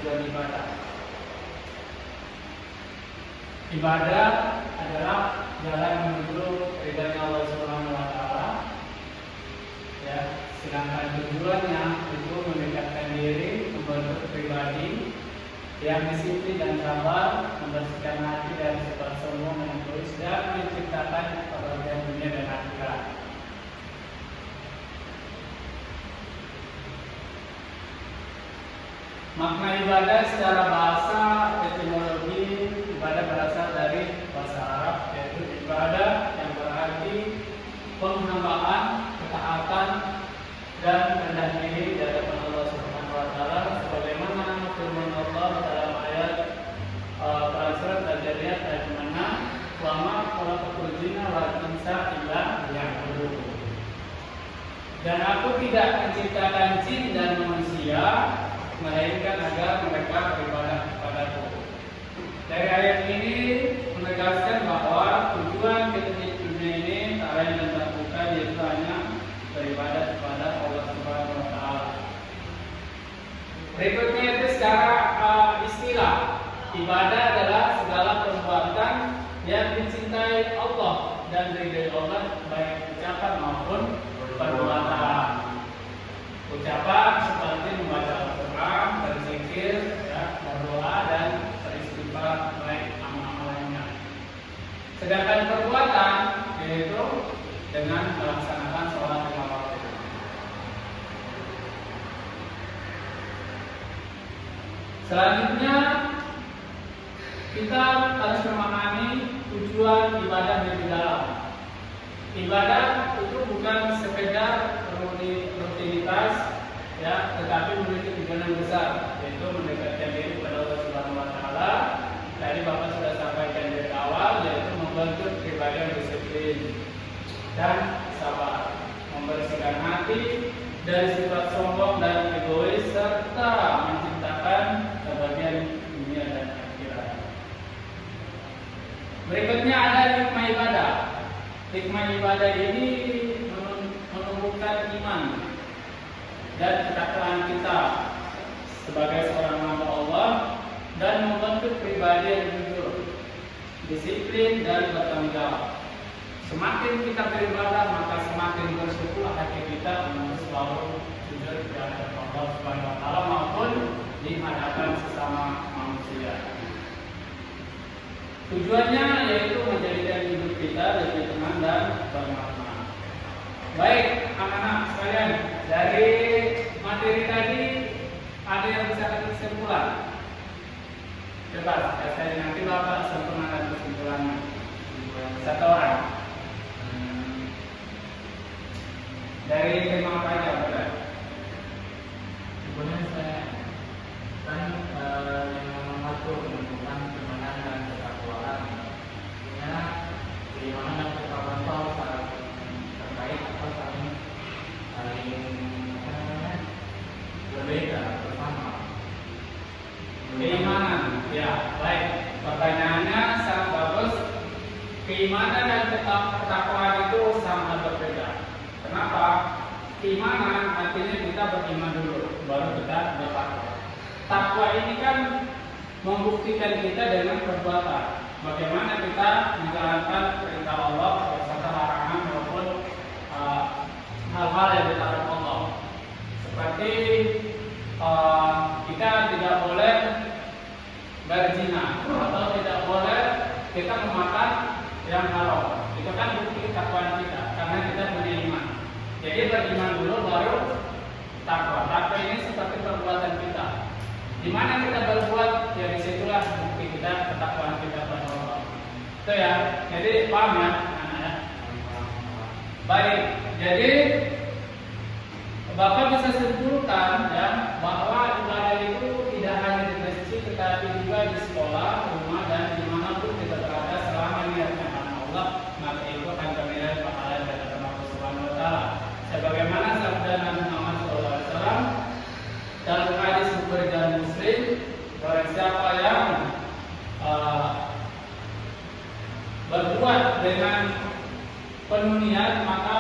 tujuan ibadah. Ibadah adalah jalan menuju ridha Allah Subhanahu wa taala. Ya, sedangkan tujuannya itu mendekatkan diri, membentuk pribadi yang disiplin dan sabar, membersihkan hati dari sifat sombong dan egois, dan menciptakan kebahagiaan dunia dan akhirat. Makna ibadah secara bahasa etimologi, ibadah berasal dari bahasa Arab, yaitu ibadah yang berarti penghambaan, ketaatan, dan rendah diri di hadapan Allah Subhanahu wa taala, sebagaimana firman Allah dalam ayat surat Al-Jariyat ayat 6, "Wa ma khalaqatul jinna wal insa illa liya'budun." Dan aku tidak menciptakan jin dan manusia melainkan agar mereka beribadah kepadaku. Dari ayat ini menegaskan bahwa tujuan kita di dunia ini tak lain dan tak bukan yaitu hanya beribadah kepada Allah Subhanahu wa taala. Berikutnya itu secara istilah, ibadah adalah segala perbuatan yang dicintai Allah dan diridhai Allah, baik ucapan maupun perbuatan. Ucapan seperti membaca Al-Quran, berzikir, ya, berdoa dan beristighfar, baik amal-amalannya. Sedangkan perbuatan yaitu dengan melaksanakan sholat lima waktu. Selanjutnya kita harus memahami tujuan ibadah lebih dalam. Ibadah itu bukan sekedar rutinitas, ya, tetapi memiliki tujuan yang besar, yaitu mendekatkan diri kepada Allah Subhanahu wa taala. Tadi Bapak sudah sampaikan dari awal, yaitu membentuk pribadi yang disiplin dan sabar, membersihkan hati dari sifat sombong dan egois, serta menciptakan kebahagiaan dunia dan akhirat. Berikutnya ada hikmah ibadah. Hikmah ibadah ini menumbuhkan iman dan ketakwaan kita sebagai seorang hamba Allah dan membentuk pribadi yang jujur, disiplin dan bertanggung jawab. Semakin kita beribadah, maka semakin bersyukur hati kita untuk selalu jujur di hadapan Allah Subhanahu wa taala maupun di hadapan sesama manusia. Tujuannya yaitu menjadikan hidup kita lebih tenang dan bermakna. Baik, anak-anak sekalian, dari materi tadi ada yang bisa kesimpulan? Coba, saya nanti Bapak sempurnakan kesimpulannya. Satu orang. Dari tema apa aja, Bapak? Sebenarnya saya kan yang mengatur menentukan keimanan dan ketakwaan. Artinya keimanan dan ketakwaan itu harus saling terkait atau saling berbeda bersama. Keimanan, ya, baik. Pertanyaannya sangat bagus. Keimanan dan ketakwaan itu sangat berbeda. Kenapa? Keimanan artinya kita beriman dulu, baru kita bertakwa. Takwa ini kan membuktikan kita dengan perbuatan. Bagaimana kita menjalankan perintah Allah beserta larangan maupun hal-hal yang dilarang Allah. Seperti kita tidak boleh berzina atau tidak boleh kita memakan yang haram. Itu kan bukti takwaan kita karena kita punya iman. Jadi beriman dulu baru takwa. Takwa ini seperti perbuatan kita. Di mana kita berbuat, ya disitulah bukti kita ketakwaan kita pada Allah. Itu ya. Jadi paham ya, anak ya. Baik. Jadi Bapak bisa simpulkan ya bahwa ibadah itu tidak hanya di masjid tetapi juga di sekolah, rumah dan dimanapun kita berada selama niatnya karena Allah, maka itu akan kami pahala dari Allah Subhanahu wa taala. Sebagaimana sabda Nabi Muhammad SAW dalam hadis Bukhari dan Muslim, barang siapa yang berbuat dengan penuh niat maka